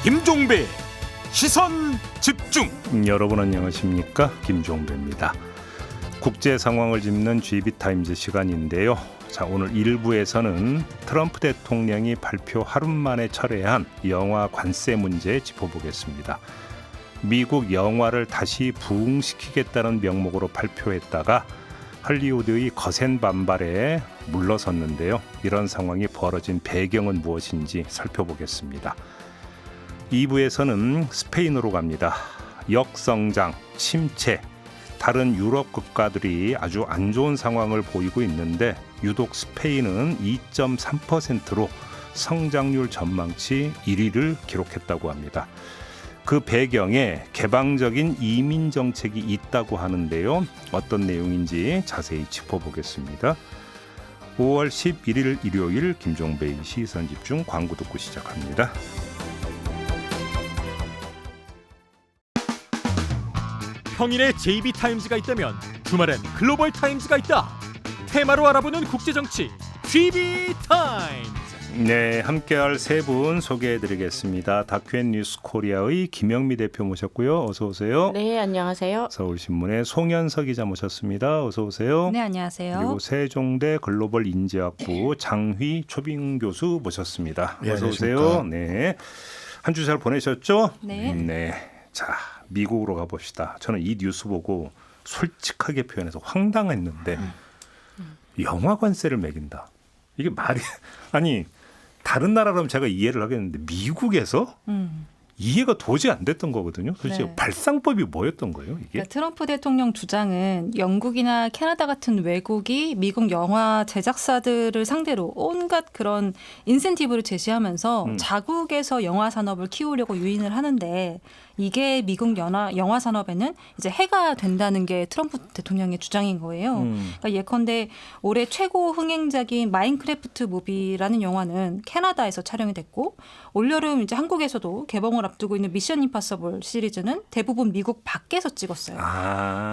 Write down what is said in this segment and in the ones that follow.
김종배 시선 집중. 여러분 안녕하십니까? 김종배입니다. 국제 상황을 짚는 GB타임즈 시간인데요. 자, 오늘 1부에서는 트럼프 대통령이 발표 하루 만에 철회한 영화 관세 문제 짚어보겠습니다. 미국 영화를 다시 부흥시키겠다는 명목으로 발표했다가 할리우드의 거센 반발에 물러섰는데요. 이런 상황이 벌어진 배경은 무엇인지 살펴보겠습니다. 2부에서는 스페인으로 갑니다. 역성장, 침체, 다른 유럽 국가들이 아주 안 좋은 상황을 보이고 있는데 유독 스페인은 2.3%로 성장률 전망치 1위를 기록했다고 합니다. 그 배경에 개방적인 이민 정책이 있다고 하는데요. 어떤 내용인지 자세히 짚어보겠습니다. 5월 11일 일요일 김종배의 시선집중 광고 듣고 시작합니다. 평일에 JB타임즈가 있다면 주말엔 글로벌타임즈가 있다. 테마로 알아보는 국제정치 GB타임즈. 네, 함께할 세 분 소개해드리겠습니다. 다큐엔 뉴스 코리아의 김영미 대표 모셨고요. 어서 오세요. 네, 안녕하세요. 서울신문의 송현석 기자 모셨습니다. 어서 오세요. 네, 안녕하세요. 그리고 세종대 글로벌 인재학부 장휘 초빙 교수 모셨습니다. 네, 어서 오세요. 네, 한 주 잘 보내셨죠? 네. 네. 자, 미국으로 가봅시다. 저는 이 뉴스 보고 솔직하게 표현해서 황당했는데 영화 관세를 매긴다. 이게 말이 아니 다른 나라라면 제가 이해를 하겠는데 미국에서 이해가 도저히 안 됐던 거거든요. 도대체 네. 발상법이 뭐였던 거예요, 이게? 그러니까 트럼프 대통령 주장은 영국이나 캐나다 같은 외국이 미국 영화 제작사들을 상대로 온갖 그런 인센티브를 제시하면서 자국에서 영화 산업을 키우려고 유인을 하는데 이게 미국 영화 산업에는 이제 해가 된다는 게 트럼프 대통령의 주장인 거예요. 그러니까 예컨대 올해 최고 흥행작인 마인크래프트 무비라는 영화는 캐나다에서 촬영이 됐고 올여름 이제 한국에서도 개봉을 앞두고 있는 미션 임파서블 시리즈는 대부분 미국 밖에서 찍었어요.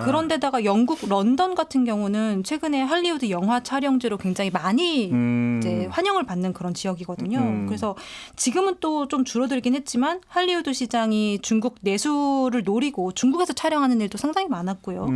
그런데다가 영국 런던 같은 경우는 최근에 할리우드 영화 촬영지로 굉장히 많이 이제 환영을 받는 그런 지역이거든요. 그래서 지금은 또 좀 줄어들긴 했지만 할리우드 시장이 중국 내수를 노리고 중국에서 촬영하는 일도 상당히 많았고요.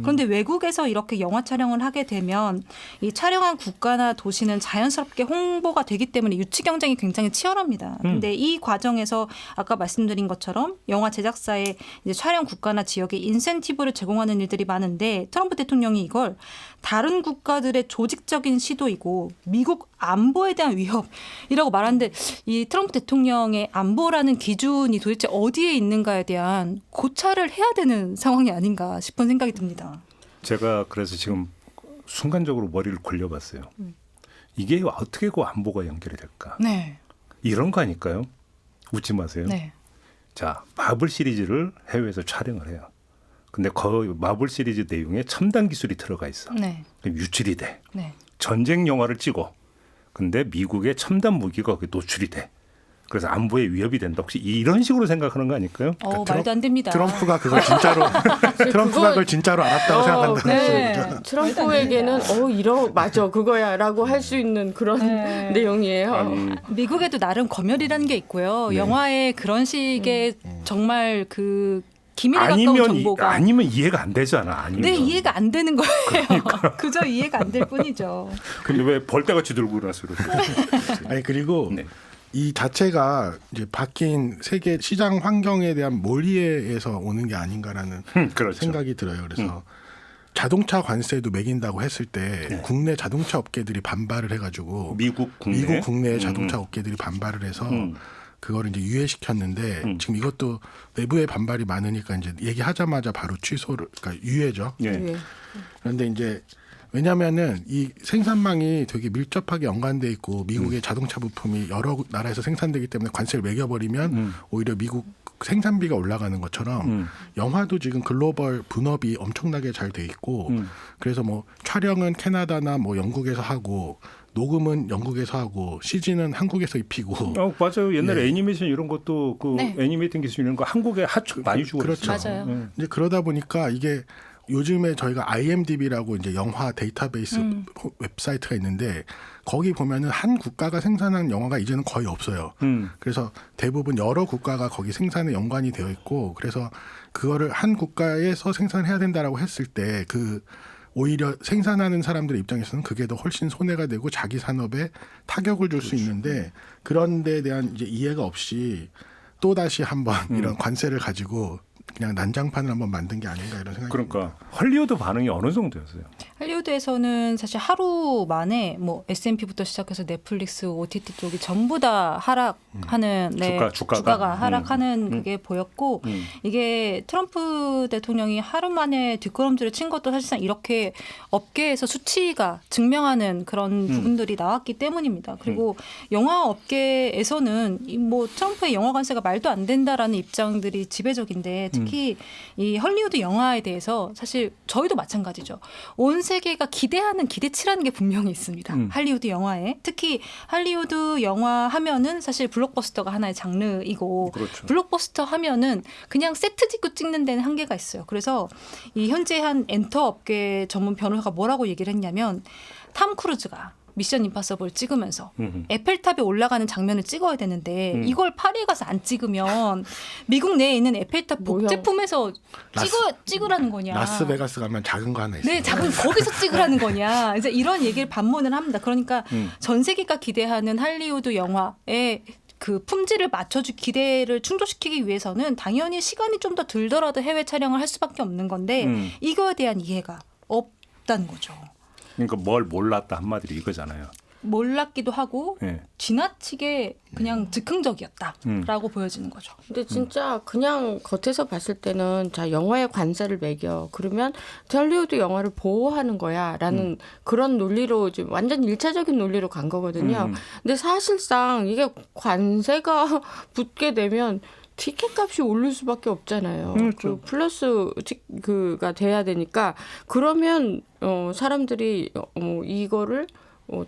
그런데 외국에서 이렇게 영화 촬영을 하게 되면 이 촬영한 국가나 도시는 자연스럽게 홍보가 되기 때문에 유치 경쟁이 굉장히 치열합니다. 근데 이 과정에서 아까 말씀드린 것처럼 영화 제작사의 이제 촬영 국가나 지역에 인센티브를 제공하는 일들이 많은데 트럼프 대통령이 이걸 다른 국가들의 조직적인 시도이고 미국 안보에 대한 위협이라고 말하는데 이 트럼프 대통령의 안보라는 기준이 도대체 어디에 있는가에 대한 고찰을 해야 되는 상황이 아닌가 싶은 생각이 듭니다. 제가 그래서 지금 순간적으로 머리를 굴려봤어요. 이게 어떻게 그 안보가 연결이 될까? 네. 이런 거 아닐까요? 웃지 마세요. 네. 자, 마블 시리즈를 해외에서 촬영을 해요. 근데 그 마블 시리즈 내용에 첨단 기술이 들어가 있어. 네. 유출이 돼. 네. 전쟁 영화를 찍어. 근데 미국의 첨단 무기가 거기 노출이 돼. 그래서 안보에 위협이 된다. 혹시 이런 식으로 생각하는 거 아닐까요? 말도 안 됩니다. 트럼프가 그걸 진짜로 트럼프가 그걸 진짜로 알았다고 생각한다는 네. 거죠. 트럼프에게는 맞아 그거야라고 할 수 있는 그런 내용이에요. 아니, 미국에도 나름 검열이라는 게 있고요. 네. 영화에 그런 식의 정말 그 기밀에 가까운 정보가 아니면 이해가 안 되잖아. 아니면. 네, 이해가 안 되는 거예요. 그저 이해가 안 될 뿐이죠. 근데 왜 벌떼같이 들고 나서 이렇게? 아니 그리고 네. 이 자체가 이제 바뀐 세계 시장 환경에 대한 몰이에서 오는 게 아닌가라는 그렇죠. 생각이 들어요. 그래서 자동차 관세도 매긴다고 했을 때 국내 자동차 업계들이 반발을 해가지고 미국 국내 자동차 업계들이 반발을 해서 그거를 이제 유예시켰는데 지금 이것도 내부의 반발이 많으니까 이제 얘기하자마자 바로 취소를 그러니까 유예죠. 예. 그런데 이제 왜냐하면은 이 생산망이 되게 밀접하게 연관돼 있고 미국의 자동차 부품이 여러 나라에서 생산되기 때문에 관세를 매겨버리면 오히려 미국 생산비가 올라가는 것처럼 영화도 지금 글로벌 분업이 엄청나게 잘 돼 있고 그래서 뭐 촬영은 캐나다나 뭐 영국에서 하고 녹음은 영국에서 하고 CG는 한국에서 입히고. 맞아요. 옛날에 네. 애니메이션 이런 것도 그 네. 애니메이팅 기술 이런 거 한국에 하축 많이 주고 그렇죠. 맞아요. 이제 그러다 보니까 이게 요즘에 저희가 IMDb라고 이제 영화 데이터베이스 웹사이트가 있는데 거기 보면은 한 국가가 생산한 영화가 이제는 거의 없어요. 그래서 대부분 여러 국가가 거기 생산에 연관이 되어 있고 그래서 그거를 한 국가에서 생산해야 된다라고 했을 때 그 오히려 생산하는 사람들의 입장에서는 그게 더 훨씬 손해가 되고 자기 산업에 타격을 줄 수 있는데 그런 데에 대한 이제 이해가 없이 또 다시 한번 이런 관세를 가지고 그냥 난장판을 한번 만든 게 아닌가 이런 생각이 듭니다. 그러니까 헐리우드 반응이 어느 정도였어요? 할리우드에서는 사실 하루 만에 뭐 S&P부터 시작해서 넷플릭스, OTT 쪽이 전부 다 하락하는 주가가 하락하는 그게 보였고 이게 트럼프 대통령이 하루 만에 뒷걸음질을 친 것도 사실상 이렇게 업계에서 수치가 증명하는 그런 부분들이 나왔기 때문입니다. 그리고 영화 업계에서는 뭐 트럼프의 영화 관세가 말도 안 된다라는 입장들이 지배적인데 특히 이 헐리우드 영화에 대해서 사실 저희도 마찬가지죠. 온 세계가 기대하는 기대치라는 게 분명히 있습니다. 할리우드 영화에. 특히 할리우드 영화 하면은 사실 블록버스터가 하나의 장르이고 그렇죠. 블록버스터 하면은 그냥 세트 짓고 찍는 데는 한계가 있어요. 그래서 이 현재 한 엔터 업계 전문 변호사가 뭐라고 얘기를 했냐면 탐 크루즈가 미션 임파서블 찍으면서 에펠탑에 올라가는 장면을 찍어야 되는데 이걸 파리에 가서 안 찍으면 미국 내에 있는 에펠탑 복제품에서 찍으라는 거냐. 라스베가스 가면 작은 거 하나 있어요. 네, 작은 거기서 찍으라는 거냐. 이제 이런 얘기를 반문을 합니다. 그러니까 전 세계가 기대하는 할리우드 영화의 그 품질을 맞춰주 기대를 충족시키기 위해서는 당연히 시간이 좀 더 들더라도 해외 촬영을 할 수밖에 없는 건데 이거에 대한 이해가 없다는 거죠. 그러니까 뭘 몰랐다 한마디로 이거잖아요. 몰랐기도 하고 네. 지나치게 그냥 즉흥적이었다라고 보여지는 거죠. 근데 진짜 그냥 겉에서 봤을 때는 자 영화에 관세를 매겨 그러면 할리우드 영화를 보호하는 거야라는 그런 논리로 지금 완전 일차적인 논리로 간 거거든요. 근데 사실상 이게 관세가 붙게 되면 티켓 값이 오를 수밖에 없잖아요. 그렇죠. 그 플러스 그가 돼야 되니까 그러면 사람들이 이거를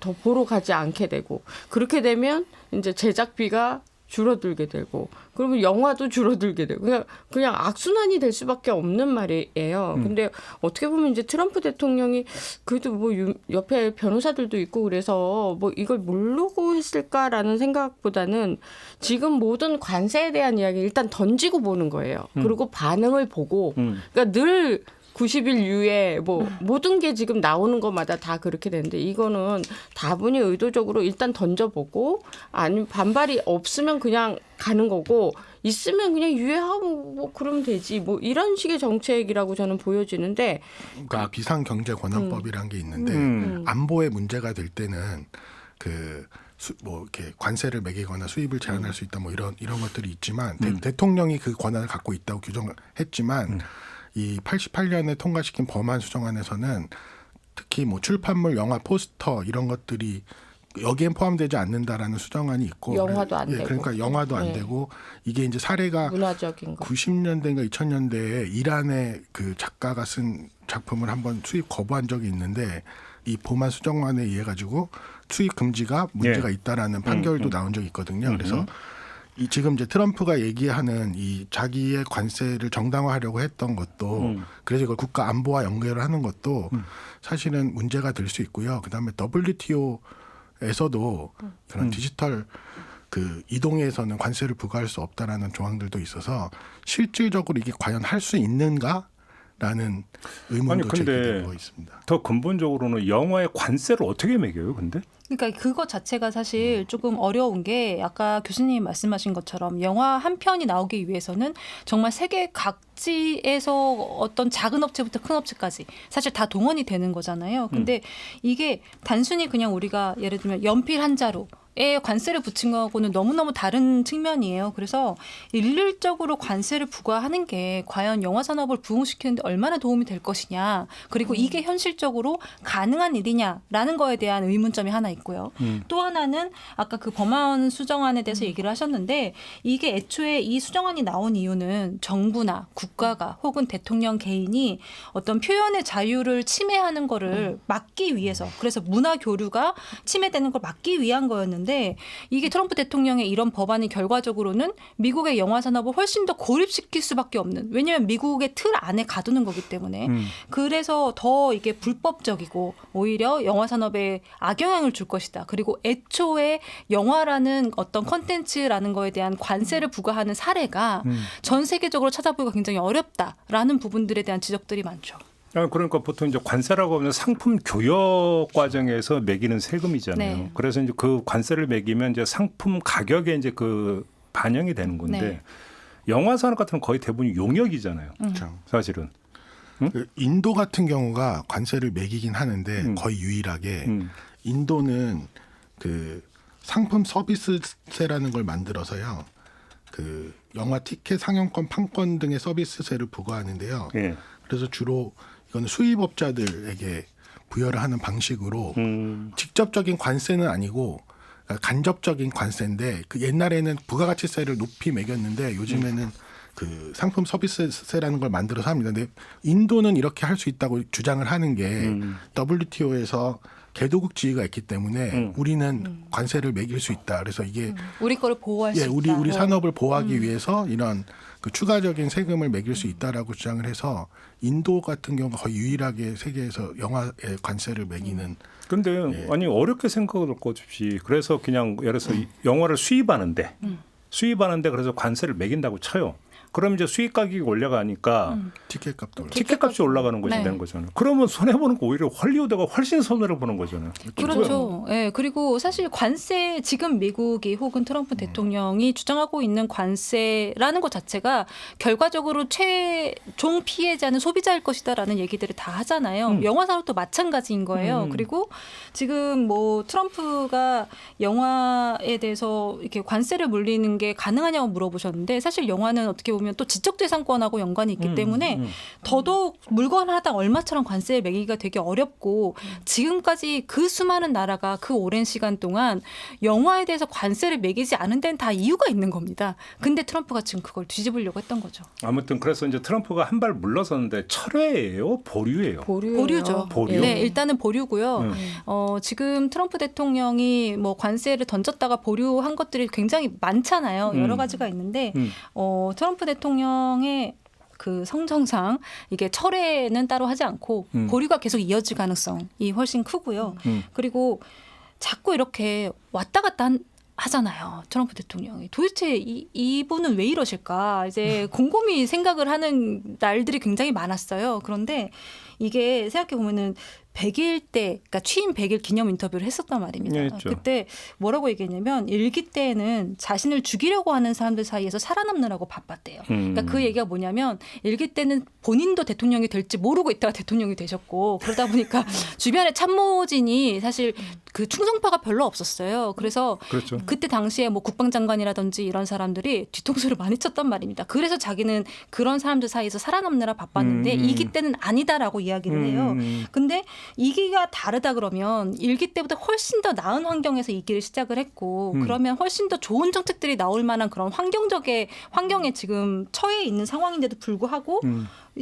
더 보러 가지 않게 되고 그렇게 되면 이제 제작비가 줄어들게 되고 그러면 영화도 줄어들게 되고 그냥 악순환이 될 수밖에 없는 말이에요. 근데 어떻게 보면 이제 트럼프 대통령이 그래도 뭐 옆에 변호사들도 있고 그래서 뭐 이걸 모르고 했을까라는 생각보다는 지금 모든 관세에 대한 이야기 일단 던지고 보는 거예요. 그리고 반응을 보고 그러니까 늘 90일 이후에 뭐 모든 게 지금 나오는 것마다 다 그렇게 되는데 이거는 다분히 의도적으로 일단 던져보고 아니면 반발이 없으면 그냥 가는 거고 있으면 그냥 유예하고 뭐 그러면 되지 뭐 이런 식의 정책이라고 저는 보여지는데 그러니까 비상경제권한법이라는 게 있는데 안보에 문제가 될 때는 뭐 이렇게 관세를 매기거나 수입을 제한할 수 있다 뭐 이런 것들이 있지만 대통령이 그 권한을 갖고 있다고 규정을 했지만 이 88년에 통과시킨 법안 수정안에서는 특히 뭐 출판물, 영화, 포스터 이런 것들이 여기엔 포함되지 않는다라는 수정안이 있고 영화도 안 되고 그러니까 영화도 안 되고 이게 이제 사례가 문화적인 거 90년대인가 2000년대에 이란의 그 작가가 쓴 작품을 한번 수입 거부한 적이 있는데 이 법안 수정안에 의해 가지고 수입 금지가 문제가 있다라는 판결도 나온 적이 있거든요. 그래서 지금 이제 트럼프가 얘기하는 이 자기의 관세를 정당화하려고 했던 것도 그래서 이걸 국가 안보와 연결을 하는 것도 사실은 문제가 될 수 있고요. 그다음에 WTO에서도 그런 디지털 그 이동에서는 관세를 부과할 수 없다라는 조항들도 있어서 실질적으로 이게 과연 할 수 있는가라는 의문도 제기되고 있습니다. 더 근본적으로는 영화의 관세를 어떻게 매겨요, 근데? 그러니까 그거 자체가 사실 조금 어려운 게 아까 교수님 말씀하신 것처럼 영화 한 편이 나오기 위해서는 정말 세계 각지에서 어떤 작은 업체부터 큰 업체까지 사실 다 동원이 되는 거잖아요. 근데 이게 단순히 그냥 우리가 예를 들면 연필 한 자루 에 관세를 붙인 거하고는 너무너무 다른 측면이에요. 그래서 일률적으로 관세를 부과하는 게 과연 영화 산업을 부흥시키는데 얼마나 도움이 될 것이냐. 그리고 이게 현실적으로 가능한 일이냐라는 거에 대한 의문점이 하나 있고요. 또 하나는 아까 그 법안 수정안에 대해서 얘기를 하셨는데 이게 애초에 이 수정안이 나온 이유는 정부나 국가가 혹은 대통령 개인이 어떤 표현의 자유를 침해하는 거를 막기 위해서 그래서 문화 교류가 침해되는 걸 막기 위한 거였는데 있는데 이게 트럼프 대통령의 이런 법안이 결과적으로는 미국의 영화 산업을 훨씬 더 고립시킬 수밖에 없는, 왜냐하면 미국의 틀 안에 가두는 거기 때문에 그래서 더 이게 불법적이고 오히려 영화 산업에 악영향을 줄 것이다. 그리고 애초에 영화라는 어떤 컨텐츠라는 거에 대한 관세를 부과하는 사례가 전 세계적으로 찾아보기가 굉장히 어렵다라는 부분들에 대한 지적들이 많죠. 그러니까 보통 이제 관세라고 하면 상품 교역 과정에서 매기는 세금이잖아요. 네. 그래서 이제 그 관세를 매기면 이제 상품 가격에 이제 그 반영이 되는 건데 네. 영화 산업 같은 건 거의 대부분 용역이잖아요. 그렇죠. 사실은. 그 인도 같은 경우가 관세를 매기긴 하는데 거의 유일하게 인도는 그 상품 서비스세라는 걸 만들어서요. 그 영화 티켓 상영권 판권 등의 서비스세를 부과하는데요. 예. 그래서 주로 이거는 수입업자들에게 부여를 하는 방식으로 직접적인 관세는 아니고 간접적인 관세인데 그 옛날에는 부가가치세를 높이 매겼는데 요즘에는 그 상품 서비스세라는 걸 만들어서 합니다. 근데 인도는 이렇게 할 수 있다고 주장을 하는 게 WTO에서 개도국 지위가 있기 때문에 우리는 관세를 매길 수 있다. 그래서 이게 우리 거를 보호할 수 있다. 우리 산업을 보호하기 위해서 이런 그 추가적인 세금을 매길 수 있다라고 주장을 해서 인도 같은 경우가 거의 유일하게 세계에서 영화에 관세를 매기는. 근데 아니 어렵게 생각을 없이 그래서 그냥 예를 들어서 영화를 수입하는데 그래서 관세를 매긴다고 쳐요. 그럼 이제 수입 가격이 올라가니까 티켓값도 올라. 티켓값이 올라가는 것이 네. 되는 거잖아요. 그러면 손해 보는 거 오히려 헐리우드가 훨씬 손해를 보는 거잖아요. 그렇죠. 예, 그리고 사실 관세 지금 미국이 혹은 트럼프 대통령이 주장하고 있는 관세라는 것 자체가 결과적으로 최종 피해자는 소비자일 것이다라는 얘기들을 다 하잖아요. 영화 산업도 마찬가지인 거예요. 그리고 지금 뭐 트럼프가 영화에 대해서 이렇게 관세를 물리는 게 가능하냐고 물어보셨는데 사실 영화는 어떻게 보면 또 지적재산권하고 연관이 있기 때문에 더더욱 물건 하나당 얼마처럼 관세를 매기기가 되게 어렵고 지금까지 그 수많은 나라가 그 오랜 시간 동안 영화에 대해서 관세를 매기지 않은 데는 다 이유가 있는 겁니다. 근데 트럼프가 지금 그걸 뒤집으려고 했던 거죠. 아무튼 그래서 이제 트럼프가 한 발 물러섰는데 철회예요, 보류예요. 보류죠. 보류? 네, 일단은 보류고요. 지금 트럼프 대통령이 뭐 관세를 던졌다가 보류한 것들이 굉장히 많잖아요. 여러 가지가 있는데 트럼프 대통령의 그 성정상 이게 철회는 따로 하지 않고 보류가 계속 이어질 가능성이 훨씬 크고요. 그리고 자꾸 이렇게 왔다 갔다 하잖아요. 트럼프 대통령이. 도대체 이분은 왜 이러실까? 이제 곰곰이 생각을 하는 날들이 굉장히 많았어요. 그런데 이게 생각해 보면은 100일 때, 그러니까 취임 100일 기념 인터뷰를 했었단 말입니다. 네, 했죠. 그때 뭐라고 얘기했냐면 일기 때는 자신을 죽이려고 하는 사람들 사이에서 살아남느라고 바빴대요. 그러니까 그 얘기가 뭐냐면 일기 때는 본인도 대통령이 될지 모르고 있다가 대통령이 되셨고 그러다 보니까 주변에 참모진이 사실 그 충성파가 별로 없었어요. 그래서 그렇죠. 그때 당시에 뭐 국방장관이라든지 이런 사람들이 뒤통수를 많이 쳤단 말입니다. 그래서 자기는 그런 사람들 사이에서 살아남느라 바빴는데 2기 때는 아니다라고 이야기를 해요. 근데 2기가 다르다 그러면 1기 때보다 훨씬 더 나은 환경에서 2기를 시작을 했고 그러면 훨씬 더 좋은 정책들이 나올 만한 그런 환경에 지금 처해 있는 상황인데도 불구하고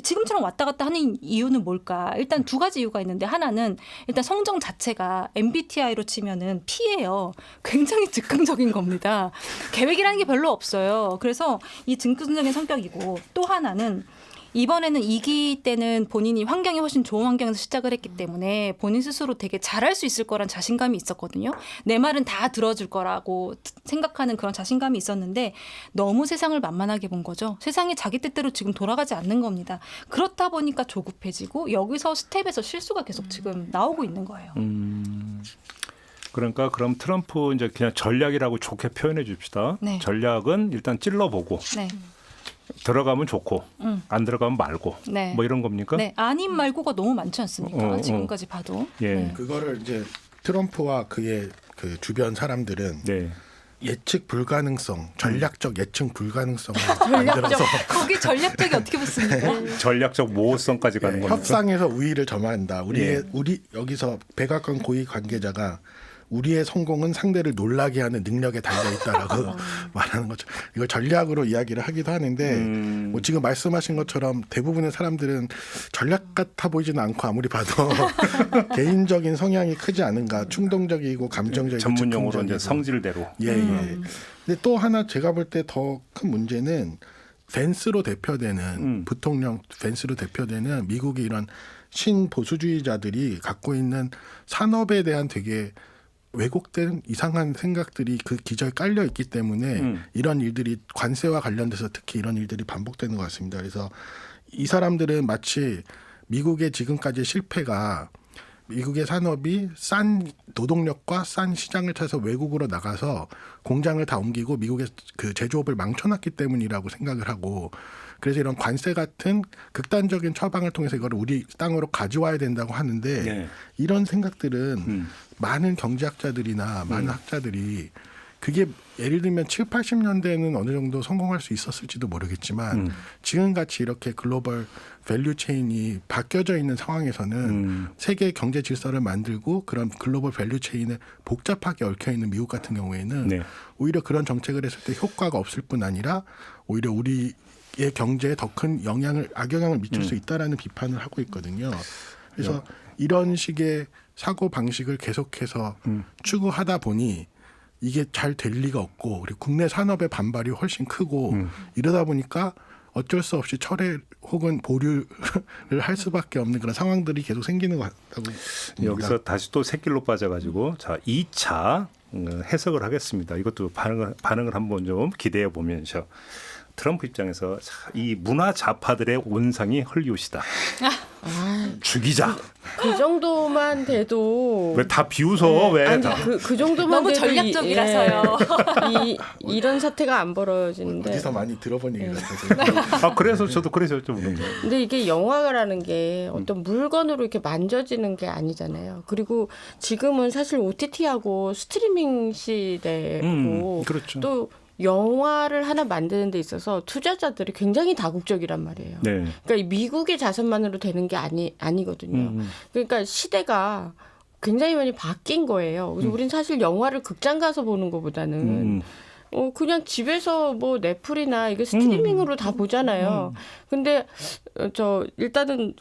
지금처럼 왔다 갔다 하는 이유는 뭘까? 일단 두 가지 이유가 있는데 하나는 일단 성정 자체가 MBTI로 치면은 P예요. 굉장히 즉흥적인 겁니다. 계획이라는 게 별로 없어요. 그래서 이 즉흥적인 성격이고 또 하나는 이번에는 2기 때는 본인이 환경이 훨씬 좋은 환경에서 시작을 했기 때문에 본인 스스로 되게 잘할 수 있을 거란 자신감이 있었거든요. 내 말은 다 들어줄 거라고 생각하는 그런 자신감이 있었는데 너무 세상을 만만하게 본 거죠. 세상이 자기 뜻대로 지금 돌아가지 않는 겁니다. 그렇다 보니까 조급해지고 여기서 스텝에서 실수가 계속 지금 나오고 있는 거예요. 그러니까 그럼 트럼프 이제 그냥 전략이라고 좋게 표현해 줍시다. 네. 전략은 일단 찔러보고 네. 들어가면 좋고 안 들어가면 말고 네. 뭐 이런 겁니까? 네, 아닌 말고가 너무 많지 않습니까? 지금까지 봐도. 예. 네. 그거를 이제 트럼프와 그의 그 주변 사람들은 네. 예측 불가능성, 전략적 예측 불가능성을 만들어서 거기 전략적이 어떻게 붙습니까? 전략적 모호성까지 가는 겁니까? 협상에서 우위를 점한다. 우리 여기서 백악관 고위 관계자가 우리의 성공은 상대를 놀라게 하는 능력에 달려 있다라고 말하는 거죠. 이걸 전략으로 이야기를 하기도 하는데 뭐 지금 말씀하신 것처럼 대부분의 사람들은 전략 같아 보이지는 않고 아무리 봐도 개인적인 성향이 크지 않은가, 충동적이고 감정적이고 전문 용어로 이제 즉흥적이고. 성질대로. 예. 근데 또 하나 제가 볼 때 더 큰 문제는 벤스로 대표되는 부통령 벤스로 대표되는 미국의 이런 신보수주의자들이 갖고 있는 산업에 대한 되게 왜곡된 이상한 생각들이 그 기저에 깔려 있기 때문에 이런 일들이 관세와 관련돼서 특히 이런 일들이 반복되는 것 같습니다. 그래서 이 사람들은 마치 미국의 지금까지의 실패가 미국의 산업이 싼 노동력과 싼 시장을 찾아서 외국으로 나가서 공장을 다 옮기고 미국의 그 제조업을 망쳐놨기 때문이라고 생각을 하고, 그래서 이런 관세 같은 극단적인 처방을 통해서 이걸 우리 땅으로 가져와야 된다고 하는데 네. 이런 생각들은 많은 경제학자들이나 많은 학자들이 그게 예를 들면 7, 80년대에는 어느 정도 성공할 수 있었을지도 모르겠지만 지금같이 이렇게 글로벌 밸류 체인이 바뀌어져 있는 상황에서는 세계 경제 질서를 만들고 그런 글로벌 밸류 체인에 복잡하게 얽혀 있는 미국 같은 경우에는 네. 오히려 그런 정책을 했을 때 효과가 없을 뿐 아니라 오히려 우리의 경제에 더 큰 악영향을 미칠 수 있다라는 비판을 하고 있거든요. 그래서 이런 식의 사고 방식을 계속해서 추구하다 보니 이게 잘 될 리가 없고, 그리고 국내 산업의 반발이 훨씬 크고 이러다 보니까 어쩔 수 없이 철회 혹은 보류를 할 수밖에 없는 그런 상황들이 계속 생기는 것 같다고 봅니다. 여기서 다시 또 새길로 빠져가지고 자 2차 해석을 하겠습니다. 이것도 반응을 한번 좀 기대해 보면서 트럼프 입장에서 이 문화 좌파들의 온상이 헐리우드다. 죽이자. 그 정도만 돼도 왜 다 비웃어? 왜? 아니 다. 그 정도만 너무 돼도 전략적이라서요. 이런 사태가 안 벌어지는데. 어디서 많이 들어본 얘기 같아서. 아 그래서 저도 그래서 좀 그런 거예요. 근데 이게 영화라는 게 어떤 물건으로 이렇게 만져지는 게 아니잖아요. 그리고 지금은 사실 OTT하고 스트리밍 시대고 그렇죠. 또 영화를 하나 만드는 데 있어서 투자자들이 굉장히 다국적이란 말이에요. 네. 그러니까 이 미국의 자산만으로 되는 게 아니거든요. 그러니까 시대가 굉장히 많이 바뀐 거예요. 그래서 우리는 사실 영화를 극장 가서 보는 것보다는 그냥 집에서 뭐 넷플이나 이게 스트리밍으로 다 보잖아요. 근데 일단은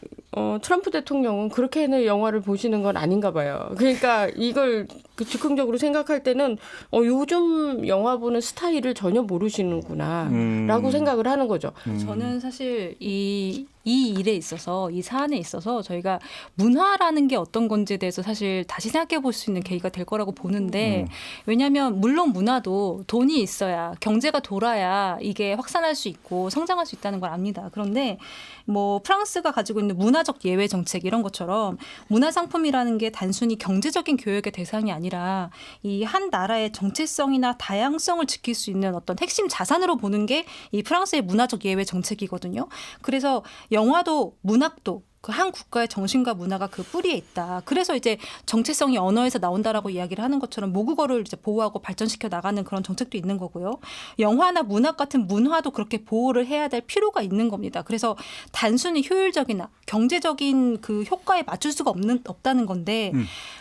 트럼프 대통령은 그렇게는 영화를 보시는 건 아닌가 봐요. 그러니까 이걸 즉흥적으로 생각할 때는 요즘 영화 보는 스타일을 전혀 모르시는구나라고 생각을 하는 거죠. 저는 사실 이 일에 있어서 이 사안에 있어서 저희가 문화라는 게 어떤 건지에 대해서 사실 다시 생각해 볼 수 있는 계기가 될 거라고 보는데 왜냐하면 물론 문화도 돈이 있어야 경제가 돌아야 이게 확산할 수 있고 성장할 수 있다는 걸 압니다. 그런데 뭐 프랑스가 가지고 있는 문화적 예외 정책 이런 것처럼 문화 상품이라는 게 단순히 경제적인 교역의 대상이 아니라 이 한 나라의 정체성이나 다양성을 지킬 수 있는 어떤 핵심 자산으로 보는 게 이 프랑스의 문화적 예외 정책이거든요. 그래서 영화도 문학도 그 한 국가의 정신과 문화가 그 뿌리에 있다. 그래서 이제 정체성이 언어에서 나온다라고 이야기를 하는 것처럼 모국어를 이제 보호하고 발전시켜 나가는 그런 정책도 있는 거고요. 영화나 문학 같은 문화도 그렇게 보호를 해야 될 필요가 있는 겁니다. 그래서 단순히 효율적이나 경제적인 그 효과에 맞출 수가 없다는 건데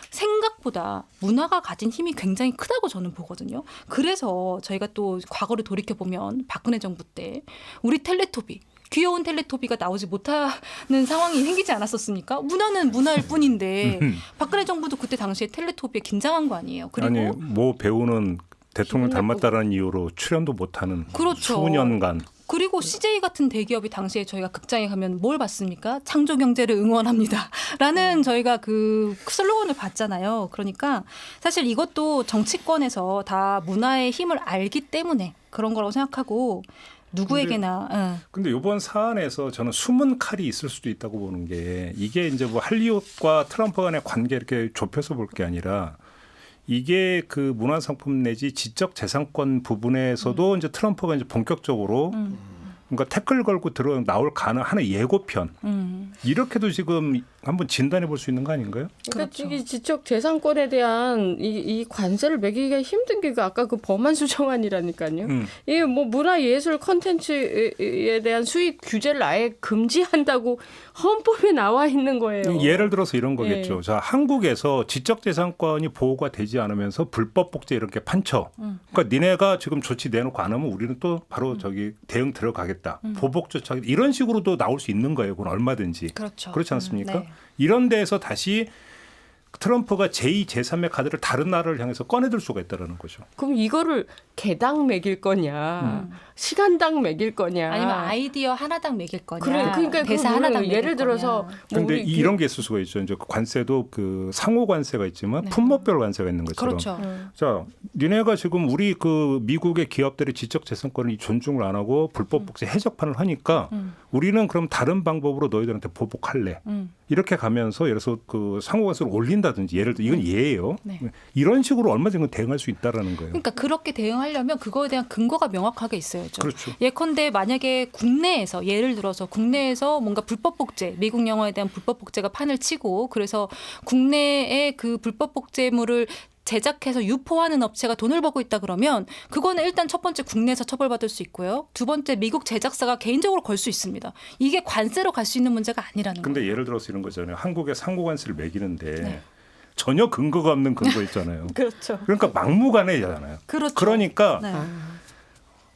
생각보다 문화가 가진 힘이 굉장히 크다고 저는 보거든요. 그래서 저희가 또 과거를 돌이켜 보면 박근혜 정부 때 우리 텔레토비 귀여운 텔레토비가 나오지 못하는 상황이 생기지 않았었습니까? 문화는 문화일 뿐인데 박근혜 정부도 그때 당시에 텔레토비에 긴장한 거 아니에요. 그리고 아니 뭐 배우는 대통령 닮았다라는 이유로 출연도 못하는 그렇죠. 수년간. 그리고 CJ 같은 대기업이 당시에 저희가 극장에 가면 뭘 봤습니까? 창조 경제를 응원합니다. 라는 저희가 그 슬로건을 봤잖아요. 그러니까 사실 이것도 정치권에서 다 문화의 힘을 알기 때문에 그런 거라고 생각하고 누구에게나. 근데 이번 사안에서 저는 숨은 칼이 있을 수도 있다고 보는 게 이게 이제 뭐 할리우드과 트럼프 간의 관계 이렇게 좁혀서 볼 게 아니라 이게 그 문화상품 내지 지적재산권 부분에서도 이제 트럼프가 이제 본격적으로 그러니까 태클 걸고 나올 가능 하는 예고편 이렇게도 지금 한번 진단해 볼 수 있는 거 아닌가요? 그러니까 그렇죠. 이 지적 재산권에 대한 이 관세를 매기기가 힘든 게 아까 그 법안 수정안이라니까요. 이게 뭐 문화예술 콘텐츠에 대한 수익 규제를 아예 금지한다고 헌법에 나와 있는 거예요. 예를 들어서 이런 거겠죠. 자, 한국에서 지적재산권이 보호가 되지 않으면서 불법 복제 이렇게 판쳐. 그러니까 니네가 지금 조치 내놓고 안 하면 우리는 또 바로 저기 대응 들어가겠다. 보복 조치하겠다. 이런 식으로도 나올 수 있는 거예요. 그건 얼마든지. 그렇죠. 그렇지 않습니까? 네. 이런 데에서 다시 트럼프가 제2, 제3의 카드를 다른 나라를 향해서 꺼내들 수가 있다는 거죠. 그럼 이거를 개당 매길 거냐, 시간당 매길 거냐, 아니면 아이디어 하나당 매길 거냐, 그러니까 대사 그거는 하나당 매길 예를 들어서 거냐. 뭐 근데 우리 이런 게 있을 수가 있죠. 이제 그 관세도 그 상호 관세가 있지만 품목별 관세가 있는 것처럼. 그렇죠. 자, 니네가 지금 우리 그 미국의 기업들의 지적 재산권을 존중을 안 하고 불법 복제 해적판을 하니까 우리는 그럼 다른 방법으로 너희들한테 보복할래. 이렇게 가면서 예를 들어서 그 상호 관세를 올린다든지 예를 들어 이건 예예요. 네. 이런 식으로 얼마든지 대응할 수 있다라는 거예요. 그러니까 그렇게 대응하려면 그거에 대한 근거가 명확하게 있어야죠. 그렇죠. 예컨대 만약에 국내에서 예를 들어서 국내에서 뭔가 불법 복제, 미국 영화에 대한 불법 복제가 판을 치고 그래서 국내에 그 불법 복제물을 제작해서 유포하는 업체가 돈을 벌고 있다 그러면 그거는 일단 첫 번째 국내에서 처벌받을 수 있고요. 두 번째 미국 제작사가 개인적으로 걸 수 있습니다. 이게 관세로 갈 수 있는 문제가 아니라는 거예요. 근데 예를 들어서 이런 거잖아요. 한국의 상호 관세를 매기는데 네. 전혀 근거가 없는 근거 있잖아요. 그렇죠. 그러니까 막무가내잖아요. 그렇죠. 그러니까 네.